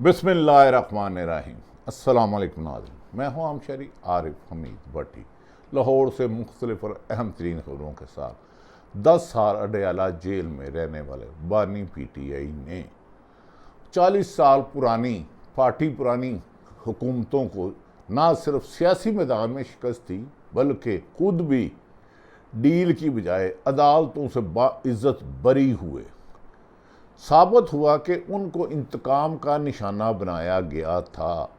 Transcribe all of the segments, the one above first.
बिस्मिल्लाहिर्रहमानिर्रहीम। अस्सलाम वालेकुम नाज़रीन, मैं हूँ आमशरी आरिफ हमीद भट्टी, लाहौर से मुख्तलिफ और अहम तरीन खबरों के साथ। 10 साल अडयाला जेल में रहने वाले बानी PTI ने 40 साल पुरानी पार्टी पुरानी हुकूमतों को ना सिर्फ सियासी मैदान में शिकस्त दी बल्कि खुद भी डील की बजाय अदालतों से बाइज्जत बरी हुए। साबित हुआ कि उनको इंतकाम का निशाना बनाया गया था।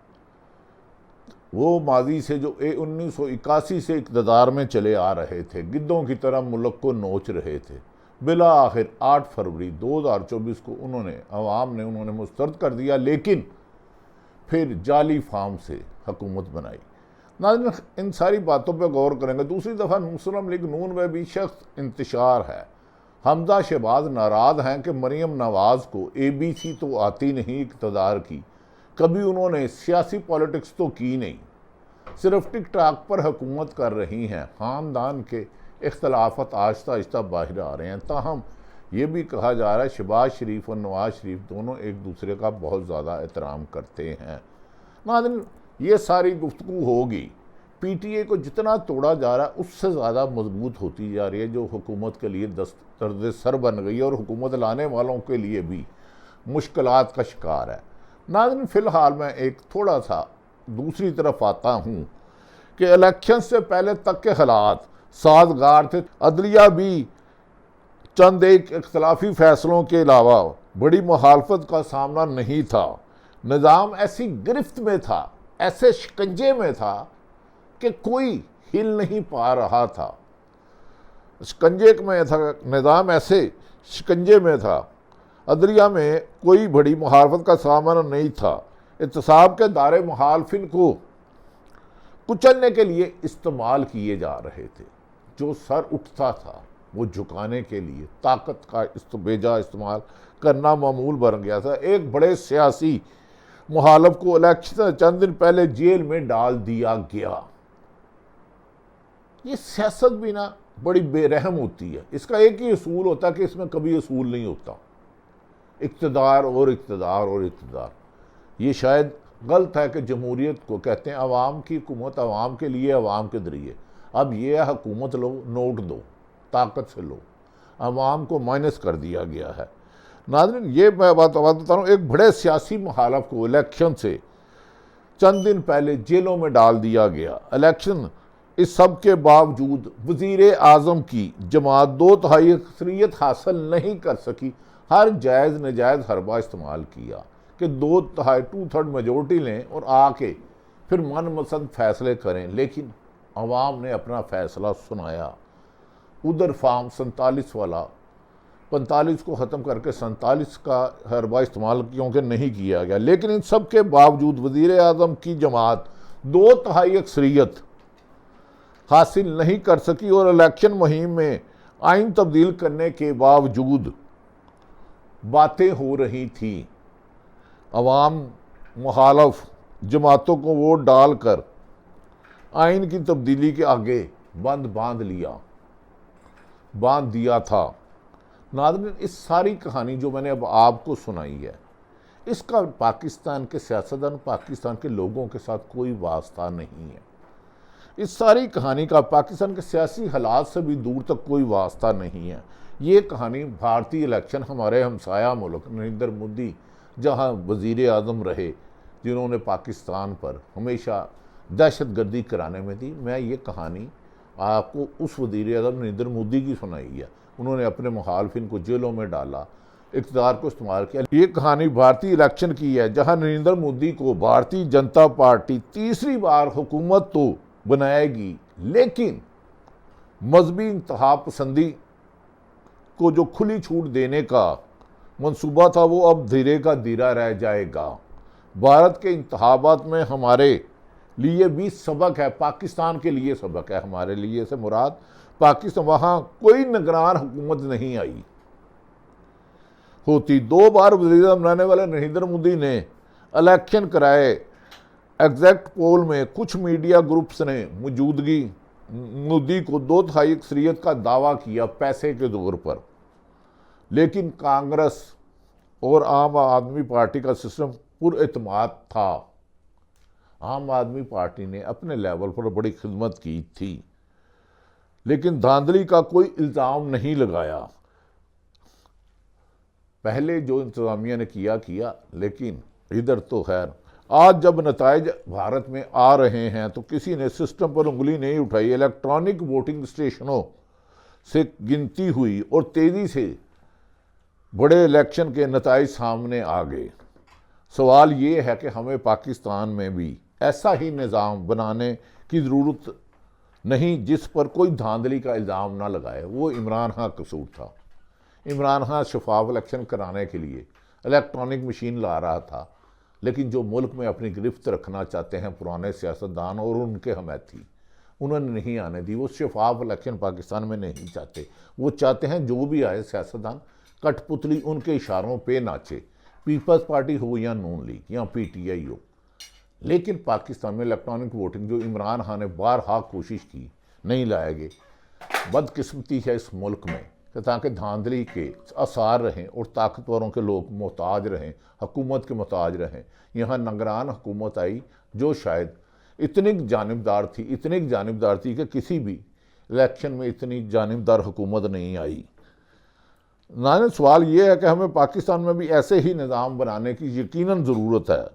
वो माजी से जो 1981 से इक़्तिदार में चले आ रहे थे, गिद्धों की तरह मुल्क को नोच रहे थे। बिला आखिर 8 फरवरी 2024 को उन्होंने मुस्तरद कर दिया, लेकिन फिर जाली फार्म से हुकूमत बनाई। नाज़रीन, इन सारी बातों पर गौर करेंगे। दूसरी दफ़ा मुस्लिम लीग नून में भी शख्स इंतशार है। हमजा शहबाज नाराज़ हैं कि मरीम नवाज़ को ABC तो आती नहीं इक़्तिदार की, कभी उन्होंने सियासी पॉलिटिक्स तो की नहीं, सिर्फ टिकटॉक पर हुकूमत कर रही हैं। ख़ानदान के इख्तलाफात आहिस्ता आहिस्ता बाहर आ रहे हैं। ताहम ये भी कहा जा रहा है शहबाज शरीफ और नवाज़ शरीफ दोनों एक दूसरे का बहुत ज़्यादा एहतराम करते हैं। नाज़रीन, ये सारी गुफ्तगू होगी। PTI को जितना तोड़ा जा रहा है उससे ज़्यादा मजबूत होती जा रही है, जो हुकूमत के लिए दर्द सर बन गई है और हुकूमत लाने वालों के लिए भी मुश्किलात का शिकार है। नाज़रीन, फ़िलहाल मैं एक थोड़ा सा दूसरी तरफ आता हूँ कि इलेक्शन से पहले तक के हालात साजगार थे। अदलिया भी चंद एक इख्तलाफी फ़ैसलों के अलावा बड़ी मुखालफत का सामना नहीं था। निज़ाम ऐसी गिरफ्त में था, ऐसे शिकंजे में था कि कोई हिल नहीं पा रहा था। शिकंजे में था निज़ाम, ऐसे शिकंजे में था। अदलिया में कोई बड़ी मुखालफत का सामना नहीं था। एहतसाब के दायरे मुखालफिन को कुचलने के लिए इस्तेमाल किए जा रहे थे। जो सर उठता था वो झुकाने के लिए ताकत का बेजा इस्तेमाल करना मामूल बन गया था। एक बड़े सियासी मुखालफ को इलेक्शन चंद दिन पहले जेल में डाल दिया गया। ये सियासत भी ना बड़ी बेरहम होती है। इसका एक ही असूल होता है कि इसमें कभी असूल नहीं होता, इक़्तिदार और इक़्तिदार और इक़्तिदार। ये शायद गलत है कि जमहूरियत को कहते हैं अवाम की हुकूमत, अवाम के लिए, अवाम के ज़रिए। अब ये हुकूमत लो, नोट दो, ताकत से लो, अवाम को माइनस कर दिया गया है। नाज़रीन, ये मैं बात बता रहा हूँ, एक बड़े सियासी मुखालफ को इलेक्शन से चंद दिन पहले जेलों में डाल दिया गया। इलेक्शन इस सब के बावजूद वज़ीर आज़म की जमात 2/3 अक्सरियत हासिल नहीं कर सकी। हर जायज़ नजायज़ हरबा इस्तेमाल किया कि 2/3 मेजोरिटी लें और आके फिर मनपसंद फ़ैसले करें, लेकिन अवाम ने अपना फ़ैसला सुनाया। उधर फार्म 47 वाला 45 को ख़त्म करके 47 का हरबा इस्तेमाल क्योंकि नहीं किया गया। लेकिन इन सब के बावजूद वज़ीर आज़म की जमात 2/3 अक्सरियत हासिल नहीं कर सकी और इलेक्शन मुहिम में आइन तब्दील करने के बावजूद बातें हो रही थी। अवाम मुखालफ जमातों को वोट डालकर आइन की तब्दीली के आगे बांध दिया था। नाज़रीन, इस सारी कहानी जो मैंने अब आपको सुनाई है, इसका पाकिस्तान के सियासतदान, पाकिस्तान के लोगों के साथ कोई वास्ता नहीं है। इस सारी कहानी का पाकिस्तान के सियासी हालात से भी दूर तक कोई वास्ता नहीं है। ये कहानी भारतीय इलेक्शन, हमारे हमसाया मुल्क नरेंद्र मोदी जहाँ वज़ीर आज़म रहे, जिन्होंने पाकिस्तान पर हमेशा दहशतगर्दी कराने में दी। मैं ये कहानी आपको उस वज़ीर आज़म नरेंद्र मोदी की सुनाई है। उन्होंने अपने मुखालफिन को जेलों में डाला, इक़्तिदार को इस्तेमाल किया। ये कहानी भारतीय इलेक्शन की है, जहाँ नरेंद्र मोदी को भारतीय जनता पार्टी तीसरी बार हुकूमत तो बनाएगी, लेकिन मजहबी इंतहा पसंदी को जो खुली छूट देने का मंसूबा था वो अब धीरे का धीरा रह जाएगा। भारत के इंतखाबात में हमारे लिए भी सबक है, पाकिस्तान के लिए सबक है। हमारे लिए से मुराद पाकिस्तान, वहाँ कोई निगरान हुकूमत नहीं आई होती। 2 बार वज़ीर आज़म रहने वाले नरेंद्र मोदी ने इलेक्शन कराए। एग्जैक्ट पोल में कुछ मीडिया ग्रुप्स ने मौजूदगी मोदी को 2/3 अक्सरियत का दावा किया पैसे के जोर पर, लेकिन कांग्रेस और आम आदमी पार्टी का सिस्टम पुरएतमाद था। आम आदमी पार्टी ने अपने लेवल पर बड़ी खिदमत की थी, लेकिन धांधली का कोई इल्ज़ाम नहीं लगाया। पहले जो इंतज़ामिया ने किया, लेकिन इधर तो खैर आज जब नताइज भारत में आ रहे हैं तो किसी ने सिस्टम पर उंगली नहीं उठाई। इलेक्ट्रॉनिक वोटिंग स्टेशनों से गिनती हुई और तेज़ी से बड़े इलेक्शन के नताइज सामने आ गए। सवाल ये है कि हमें पाकिस्तान में भी ऐसा ही निज़ाम बनाने की ज़रूरत नहीं जिस पर कोई धांधली का इल्ज़ाम ना लगाए। वो इमरान खान का कसूर था। इमरान खान शफाफ इलेक्शन कराने के लिए इलेक्ट्रॉनिक मशीन ला रहा था, लेकिन जो मुल्क में अपनी गिरफ्त रखना चाहते हैं पुराने सियासतदान और उनके हमायती, उन्होंने नहीं आने दी। वो शफाफ इलेक्शन पाकिस्तान में नहीं चाहते। वो चाहते हैं जो भी आए सियासतदान कठपुतली उनके इशारों पे नाचे, पीपल्स पार्टी हो या नून लीग या PTI हो। लेकिन पाकिस्तान में इलेक्ट्रॉनिक वोटिंग जो इमरान खान ने बारहा कोशिश की, नहीं लाए गए। बदकिस्मती है इस मुल्क में कि ताकि धांधली के आसार रहें और ताकतवरों के लोग मोहताज रहें, हुकूमत के मोहताज रहें। यहाँ निगरान हुकूमत आई जो शायद इतनी जानिबदार थी कि किसी भी इलेक्शन में इतनी जानिबदार हुकूमत नहीं आई। नाज़रीन, सवाल ये है कि हमें पाकिस्तान में भी ऐसे ही निज़ाम बनाने की यकीनन ज़रूरत है,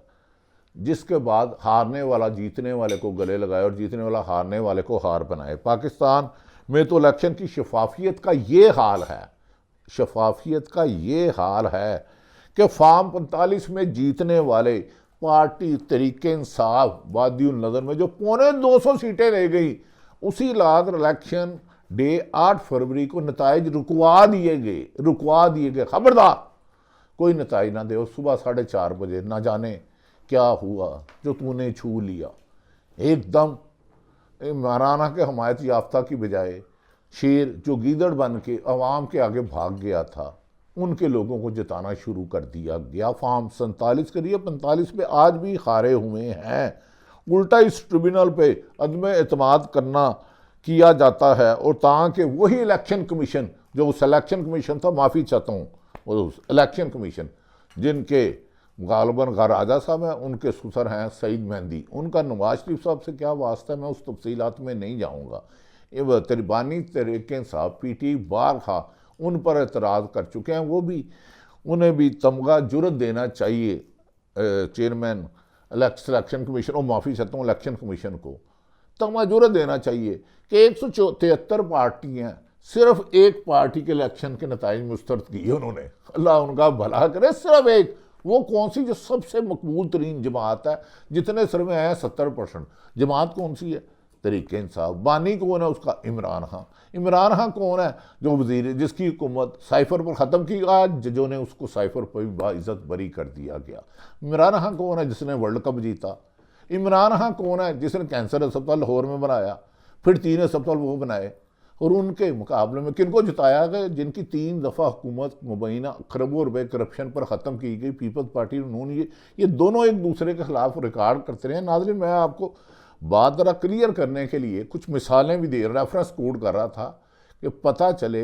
जिसके बाद हारने वाला जीतने वाले को गले लगाए और जीतने वाला हारने वाले को हार बनाए। पाकिस्तान में तो इलेक्शन की शफाफियत का ये हाल है कि फार्म 45 में जीतने वाले पार्टी तरीके इंसाफ वादियुल नज़र में जो 250 सीटें ले गई, उसी लाद इलेक्शन डे 8 फरवरी को नताइज रुकवा दिए गए। खबरदार कोई नताइज ना दे। सुबह 4:30 बजे ना जाने क्या हुआ जो तूने छू लिया। एकदम इमरान के हमायत याफ्ता की बजाय शेर जो गीदड़ बन के अवाम के आगे भाग गया था, उनके लोगों को जिताना शुरू कर दिया गया। फार्म 47 करिए 45 पे आज भी हारे हुए हैं। उल्टा इस ट्रिब्यूनल पे अदम एतमाद किया जाता है, और ताकि वही इलेक्शन कमीशन जो सिलेक्शन कमीशन था, माफ़ी चाहता हूँ, वो इलेक्शन कमीशन जिनके गालबन राजा साहब हैं, उनके ससुर हैं सईद मेहंदी, उनका नवाज शरीफ साहब से क्या वास्ता है, मैं उस तफसीलात में नहीं जाऊँगा। ये तरीबानी तरीके साहब PTI बारहा उन पर एतराज़ कर चुके हैं। उन्हें भी तमगा जुर्रत देना चाहिए चेयरमैन सिलेक्शन कमीशन और माफ़ी चाहता हूँ इलेक्शन कमीशन को तमगा जुर्रत देना चाहिए कि 173 पार्टियाँ सिर्फ एक पार्टी के इलेक्शन के नताइज मुस्तरद किए उन्होंने। अल्लाह उनका भला करे। सिर्फ एक, वो कौन सी जो सबसे मकबूल तरीन जमात है, जितने सर्वे हैं 70%। जमात कौन सी है? तरीके इंसाफ। बानी कौन है उसका? इमरान खान कौन है जो वजीर, जिसकी हुकूमत साइफर पर ख़त्म की, आज जजों ने उसको साइफर पर भी बाइज़्ज़त बरी कर दिया गया। इमरान खान कौन है जिसने वर्ल्ड कप जीता? इमरान खान कौन है जिसने कैंसर अस्पताल लाहौर में बनाया, फिर 3 अस्पताल वो बनाए, और उनके मुकाबले में किनको जिताया गया? जिनकी 3 दफ़ा हुकूमत मुबैना खरबों रुपए करप्शन पर ख़त्म की गई, पीपल्स पार्टी नून। ये दोनों एक दूसरे के खिलाफ रिकॉर्ड करते रहे। नाज़रीन, मैं आपको बात ज़रा क्लियर करने के लिए कुछ मिसालें भी रेफरेंस कोड कर रहा था कि पता चले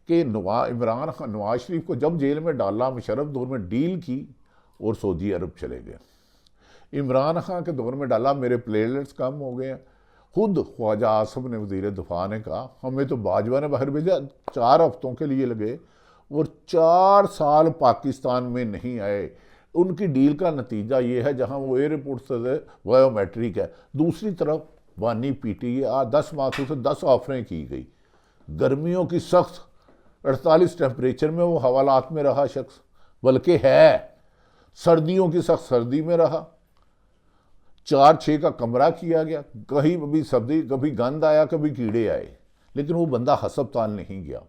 कि इमरान खान नवाज शरीफ को जब जेल में डाला, मुशर्रफ दौर में डील की और सऊदी अरब चले गए। इमरान खान के दौर में डाला, मेरे प्लेटलेट्स कम हो गए हैं। खुद ख्वाजा आसफ ने, वज़ीर दिफा ने कहा हमें तो बाजवा ने बाहर भेजा, 4 हफ्तों के लिए लगे और 4 साल पाकिस्तान में नहीं आए। उनकी डील का नतीजा ये है, जहां वो एयरपोर्ट से बायोमेट्रिक है, दूसरी तरफ बानी PTI 10 मार्चों से 10 ऑफरें की गई। गर्मियों की सख्त 48 टेम्परेचर में वो हवालात में रहा शख्स, बल्कि है सर्दियों की सख्त सर्दी में रहा। 4-6 का कमरा किया गया, कभी सर्दी, कभी गंद आया, कभी कीड़े आए, लेकिन वो बंदा हस्पताल नहीं गया।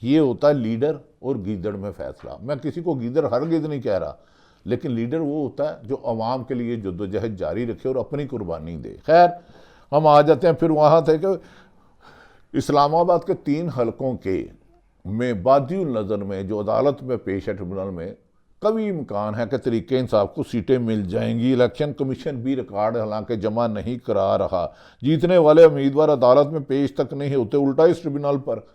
ये होता है लीडर और गीदड़ में फैसला। मैं किसी को गीदड़ हरगिज़ नहीं कह रहा, लेकिन लीडर वो होता है जो अवाम के लिए जद्दोजहद जारी रखे और अपनी कुर्बानी दे। खैर, हम आ जाते हैं फिर वहाँ थे कि इस्लामाबाद के 3 हलकों के में बादियुल नज़र में जो अदालत में पेश है ट्रिब्यूनल में, कभी इम्कान है कि तरीके इंसाफ को सीटें मिल जाएंगी। इलेक्शन कमीशन भी रिकॉर्ड हालांकि जमा नहीं करा रहा। जीतने वाले उम्मीदवार अदालत में पेश तक नहीं होते, उल्टा इस ट्रिब्यूनल पर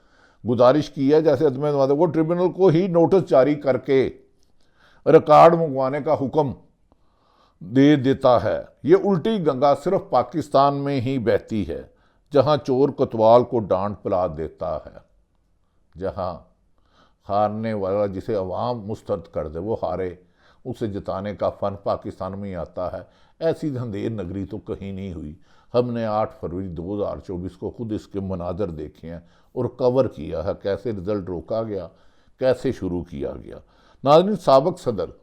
गुजारिश की है जैसे अदम वो ट्रिब्यूनल को ही नोटिस जारी करके रिकॉर्ड मंगवाने का हुक्म दे देता है। ये उल्टी गंगा सिर्फ पाकिस्तान में ही बहती है, जहां चोर कोतवाल को डांट पिला देता है, जहां हारने वाला जिसे अवाम मुस्तरद कर दे वो हारे, उसे जिताने का फन पाकिस्तान में ही आता है। ऐसी अंधेर नगरी तो कहीं नहीं हुई। हमने 8 फरवरी 2024 को खुद इसके मनाजर देखे हैं और कवर किया है, कैसे रिजल्ट रोका गया, कैसे शुरू किया गया। नाज़रीन, साबिक सदर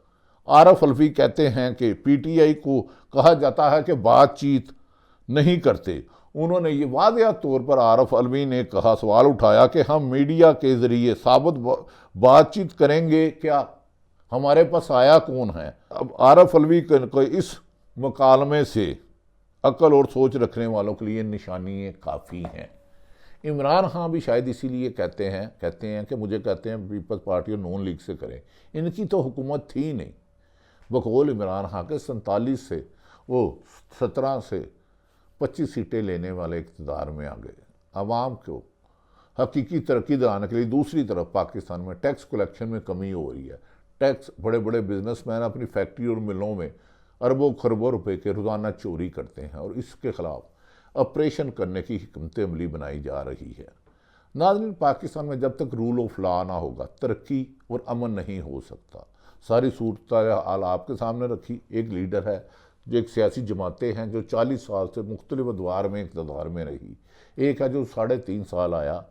आरफ अलवी कहते हैं कि पीटीआई को कहा जाता है कि बातचीत नहीं करते। उन्होंने ये वादिया तौर पर आरफ अलवी ने कहा, सवाल उठाया कि हम मीडिया के ज़रिए साबित बातचीत करेंगे क्या, हमारे पास आया कौन है। अब आरफ अलवी के इस मुकालमे से अक्ल और सोच रखने वालों के लिए निशानी काफ़ी हैं। इमरान खान भी शायद इसीलिए कहते हैं कि मुझे कहते हैं पीपल्स पार्टी और नून लीग से करें। इनकी तो हुकूमत थी नहीं। बकौल इमरान खान के 47 से वो 17 से 25 सीटें लेने वाले इक़्तिदार में आ गए। आवाम को हकीकी तरक्की दिलाने के लिए दूसरी तरफ पाकिस्तान में टैक्स कलेक्शन में कमी हो रही है। टैक्स बड़े बड़े बिजनेसमैन अपनी फैक्ट्री और मिलों में अरबों खरबों रुपए के रोज़ाना चोरी करते हैं और इसके ख़िलाफ़ ऑपरेशन करने की हिकमत अमली बनाई जा रही है। नाज़रीन, पाकिस्तान में जब तक रूल ऑफ लॉ ना होगा तरक्की और अमन नहीं हो सकता। सारी सूरत हाल आपके सामने रखी। एक लीडर है जो एक सियासी जमातें हैं जो 40 साल से मुख्तलिफ अदवार में इक़्तिदार में रही। एक है जो 3.5 साल आया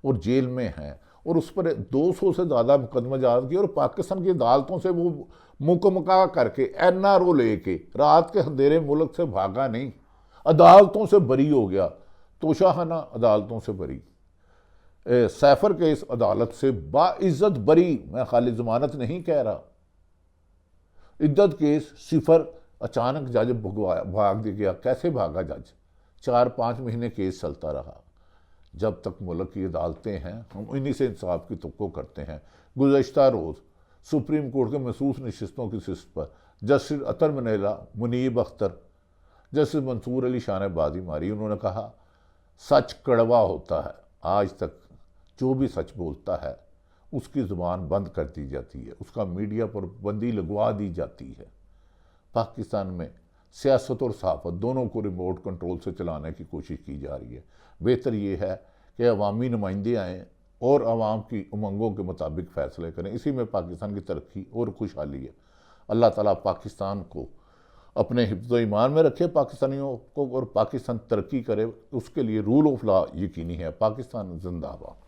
और जेल में है और उस पर 200 से ज़्यादा मुकदमा जारी किए और पाकिस्तान की अदालतों से वो मुकमका करके NRO लेके रात के अंधेरे मुल्क से भागा नहीं, अदालतों से बरी हो गया। तोशाखाना अदालतों से बरी, सैफर केस अदालत से बाइज्जत बरी। मैं खाली जमानत नहीं कह रहा, इद्दत केस सिफर। अचानक जज भाग गया। कैसे भागा जज? 4-5 महीने केस चलता रहा। जब तक मुल्क की अदालतें हैं हम इन्हीं से इंसाफ की तुक्को करते हैं। गुज़श्ता रोज़ सुप्रीम कोर्ट के महसूस नशिस्तों की सिस्त पर जस्टिस अतर मनीला, मुनीब अख्तर, जस्टिस मंसूर अली शाह ने बाजी मारी। उन्होंने कहा सच कड़वा होता है। आज तक जो भी सच बोलता है उसकी ज़ुबान बंद कर दी जाती है, उसका मीडिया पर बंदी लगवा दी जाती है। पाकिस्तान में सियासत और सहाफ़त दोनों को रिमोट कंट्रोल से चलाने की कोशिश की जा रही है। बेहतर ये है कि अवामी नुमाइंदे आएँ और आवाम की उमंगों के मुताबिक फ़ैसले करें। इसी में पाकिस्तान की तरक्की और खुशहाली है। अल्लाह ताला पाकिस्तान को अपने हिफ्ज़ ईमान में रखे, पाकिस्तानियों को, और पाकिस्तान तरक्की करे। उसके लिए रूल ऑफ लॉ यकीनी है। पाकिस्तान जिंदाबाद।